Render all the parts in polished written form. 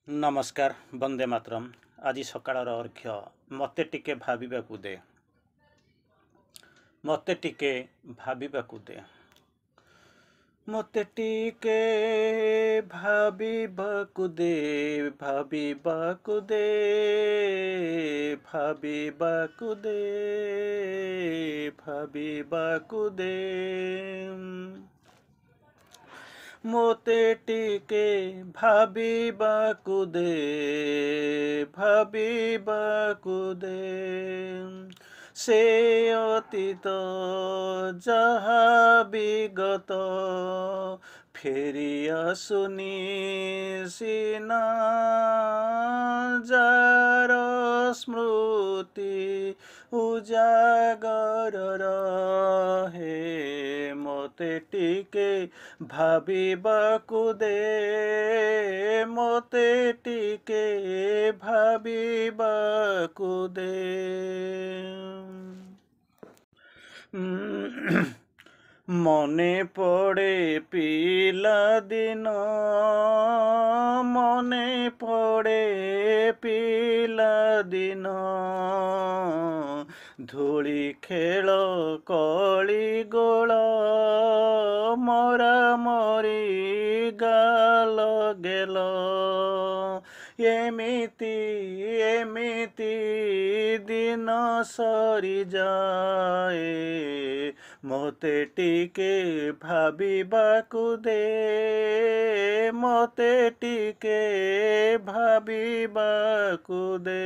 नमस्कार वंदे मातरम। आज सकाळर अर्घ्य मते टिके भाबिबाकु दे, मते टिके भाबिबाकु दे, मते टिके भाबिबाकु दे, भाबिबाकु दे, भाबिबाकु दे, भाबिबाकु दे। मोते टिके भाबिबाकु दे, भाबिबाकु दे। से अतीत जहा विगत फेरी आसुनी सिना, जार स्मृति उजागर रहे। मोते टिके भाबिबाकु दे, मोते टिके भाबिबाकु दे। मने पड़े पिला दिन, मने पड़े पिला दिन, धूली खेल कली गोल मरा मरी गाल गेल। एमिति एमिति दिन सरी जाए, मोते टिके भाबिबाकु दे, मोते टिके भाबिबाकु दे।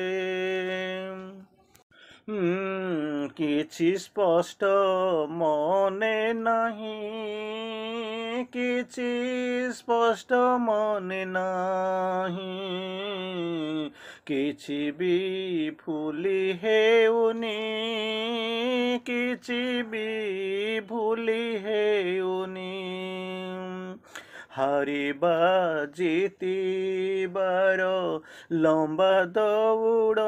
किछि स्पष्ट मने नहीं, किछि स्पष्ट मने नहीं, किछि भी भूली हेउनी, किछि भी भूली हेउनी। हारिबा जीतिबार लंबा दौड़,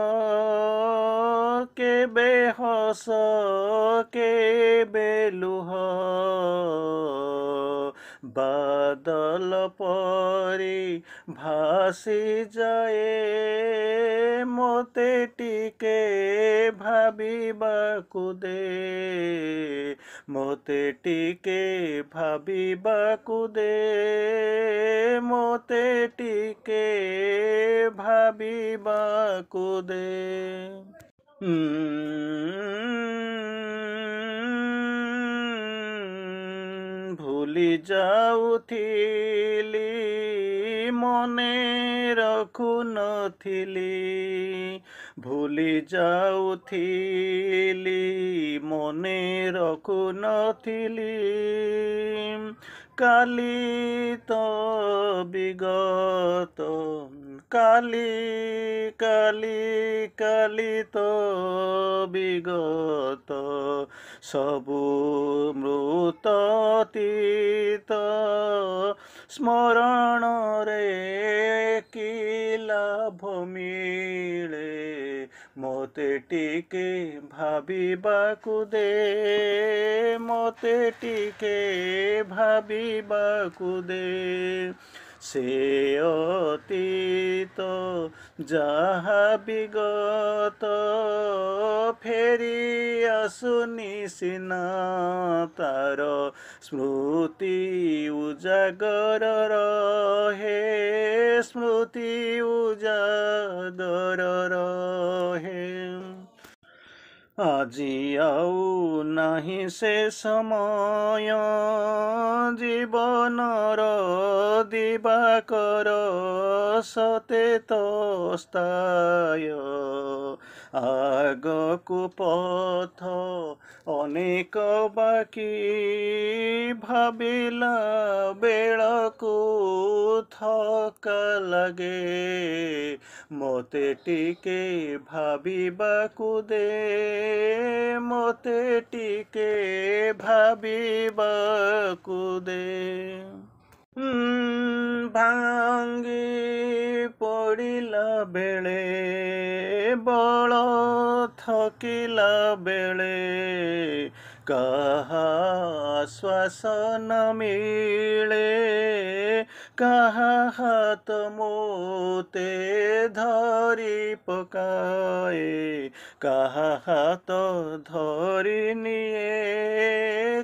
केबे हस केबे लुह, बादल परी भासी जाए। मोते टिके भाबिबाकु दे, मोते टिके भाबिबाकु दे, मोते टिके भाबिबाकु दे। भूली जाउथिली मने रखु नथिली, भूली जाउथिली मने रखु नथिली। काली तो विगत, काली काली काली तो विगत, सबु मृत अतीत स्मरण रे कि लाभ मिले। मोते टिके भाबिबाकु दे, मोते टिके भाबिबाकु दे। से अतीत जहा विगत फेरी आसुनी सिना, तार स्मृति उजागर रहे, स्मृति उजागर रहे। আজি आउ नाही से समय, जीवनर दिवाकर सतेत स्ताय। आगकु पथ अनेक बाकी, भाबिला बेळकु थका लागे। मोते टिके भाबिबाकु दे, मोते टिके भाबिबाकु दे। भांगी पड़िला बेले बल थकिला बेले, कहा आश्वासन मिले କାହା ହାତ ମୋତେ ଧରି ପକାଏ, କାହା ହାତ ଧରି ନିଏ,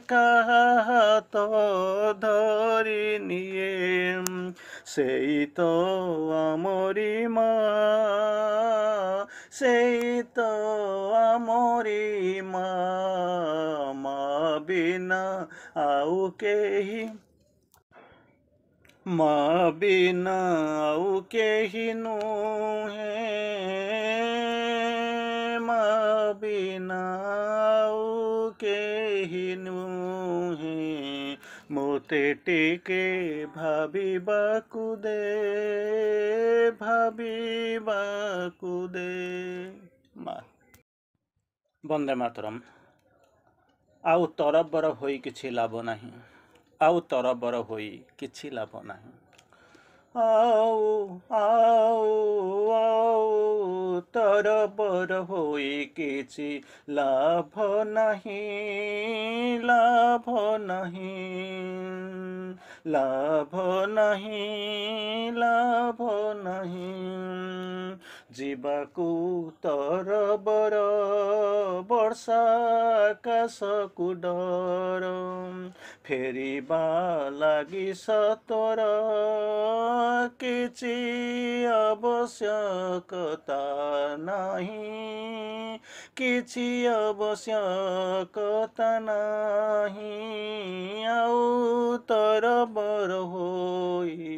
କାହା ହାତ ଧରି ନିଏ, ସେଇ ତ ଆମରି ମା, ସେଇ ତ ଆମରି ମା, ମା ବିନା ଆଉ କେହି, ମା ବିନା ଆଉ କେହି ନୁହେଁ, ମା ବିନା ଆଉ କେହି ନୁହେଁ, ମୋତେ ଟିକେ ଭାବିବାକୁ ଦେ, ଭାବିବାକୁ ଦେ ମା। ବନ୍ଦେ ମାତରମ୍। ଆଉ ତରବର ହୋଇ କିଛି ଲାଭ ନାହିଁ, ଆଉ ତରବର ହୋଇ କିଛି ଲାଭ ନାହିଁ, ଆଉ ତରବର ହୋଇ କିଛି ଲାଭ ନାହିଁ, ଲାଭ ନାହିଁ, ଲାଭ ନାହିଁ, ଲାଭ ନାହିଁ, ଯିବାକୁ ତରବର ବର୍ଷା ଆକାଶକୁ ଡର, ଫେରିବା ଲାଗି ସତର କିଛି ଆବଶ୍ୟକତା ନାହିଁ, କିଛି ଆବଶ୍ୟକତା ନାହିଁ, ଆଉ ତରବର ହୋଇ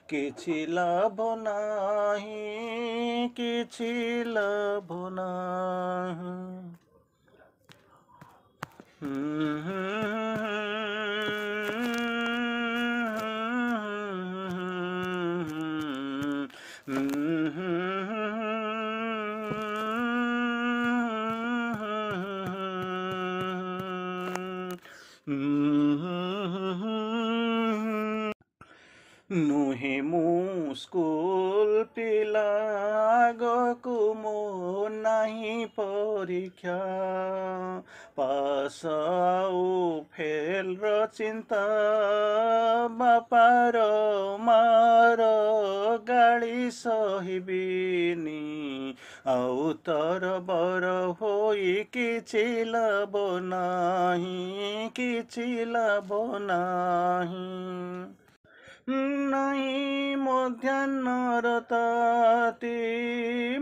କିଛି ଲାଭ ନାହିଁ, କିଛି ଲାଭ ନାହିଁ। ନୁହେଁ ମୁଁ ସ୍କୁଲ ପିଲା, ଆଗକୁ ମୋ ନାହିଁ ପରୀକ୍ଷା, ପାସ୍ ଆଉ ଫେଲର ଚିନ୍ତା, ବାପାର ମାର ଗାଳି ସହିବିନି, ଆଉ ତରବର ହୋଇ କିଛି ଲାଭ ନାହିଁ, କିଛି ଲାଭ ନାହିଁ, ନାହିଁ ମଧ୍ୟାହ୍ନର ତାତି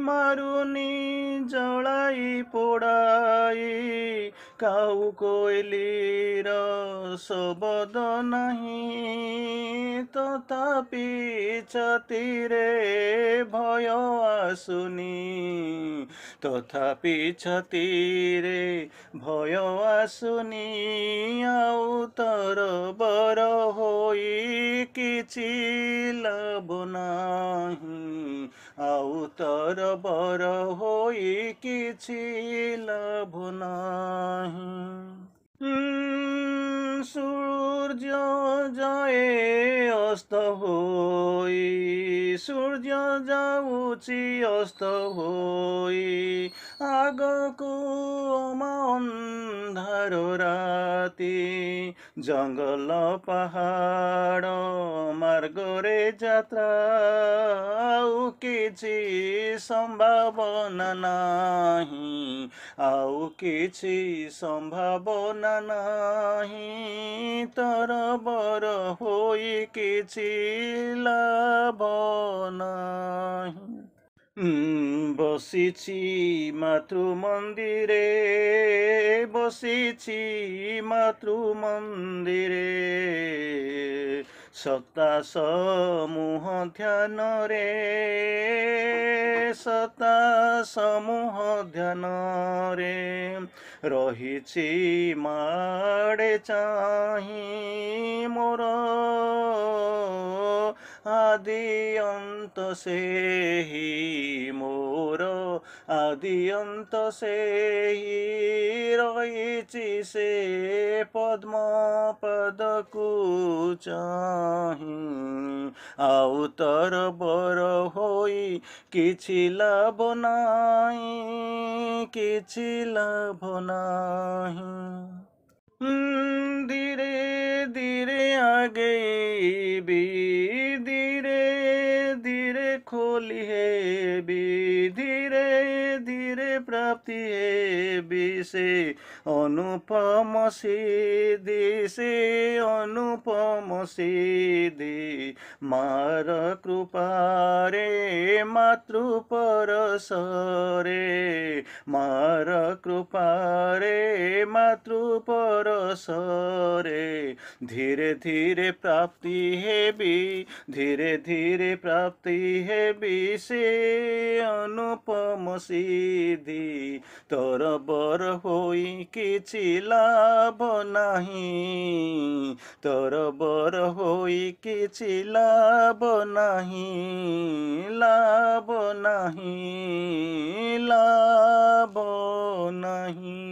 ମାରୁନି ଜଳାଇ ପୋଡ଼ାଇ, କାଉ କୋଇଲିର ଶବଦ ନାହିଁ, ତଥାପି ଛାତିରେ ଭୟ ଆସୁନି, ତଥାପି ଛାତିରେ ଭୟ ଆସୁନି, ଆଉ ତରବର ହୋଇ କିଛି ଲାଭ ନାହିଁ, ଆଉ ତରବର ହୋଇ କିଛି ଲାଭ ନାହିଁ, ସୂର୍ଯ୍ୟ ଯାଏ ଅସ୍ତ ହୋଇ, ସୂର୍ଯ୍ୟ ଯାଉଛି ଅସ୍ତ ହୋଇ, ଆଗକୁ ଅନ୍ଧାର ରାତି, ଜଙ୍ଗଲ ପାହାଡ଼ ମାର୍ଗରେ ଯାତ୍ରା, ଆଉ କିଛି ସମ୍ଭାବନା ନାହିଁ, ଆଉ କିଛି ସମ୍ଭାବନା ନାହିଁ, ତରବର ହୋଇ କିଛି ଲାଭ ନାହିଁ। ବସିଛି ମାତୃ ମନ୍ଦିରେ, ବସିଛି ମାତୃ ମନ୍ଦିରେ, ସତ୍ତା ସମୂହ ଧ୍ୟାନରେ, ସତ୍ତା ସମୂହ ଧ୍ୟାନରେ, ରହିଛି ମାଡ଼େ ଚାହିଁ ମୋର ଆଦି ଅନ୍ତ ସେହି, ମୋର ଆଦି ଅନ୍ତ ସେହି, ରହିଛି ସେ ପଦ୍ମ ପଦକୁ ଚାହିଁ, ଆଉ ତରବର ହୋଇ କିଛି ଲାଭ ନାହିଁ, କିଛି ଲାଭ ନାହିଁ, ଧୀରେ ଧୀରେ ଆଗେଇବି, ଧୀରେ ଧୀରେ ଖୋଲି ହେବି, ଧୀରେ ଧୀରେ ପ୍ରାପ୍ତି ହେବି ସେ ଅନୁପମ ସିଦ୍ଧି, ସେ ଅନୁପମ ସିଦ୍ଧି। ମାର କୃପାରେ ମାତୃ ପରଶରେ, ମାର କୃପାରେ ମାତୃ ପରଶରେ ଧୀରେ ଧୀରେ ପ୍ରାପ୍ତି ହେବି, ଧୀରେ ଧୀରେ ପ୍ରାପ୍ତି ହେବି ସେ ଅନୁପମ ସିଦ୍ଧି। ତରବର ହୋଇ କିଛି ଲାଭ ନାହିଁ, ତରବର ହୋଇ କିଛି ଲାଭ ନାହିଁ, ଲାଭ ନାହିଁ, ଲାଭ ନାହିଁ।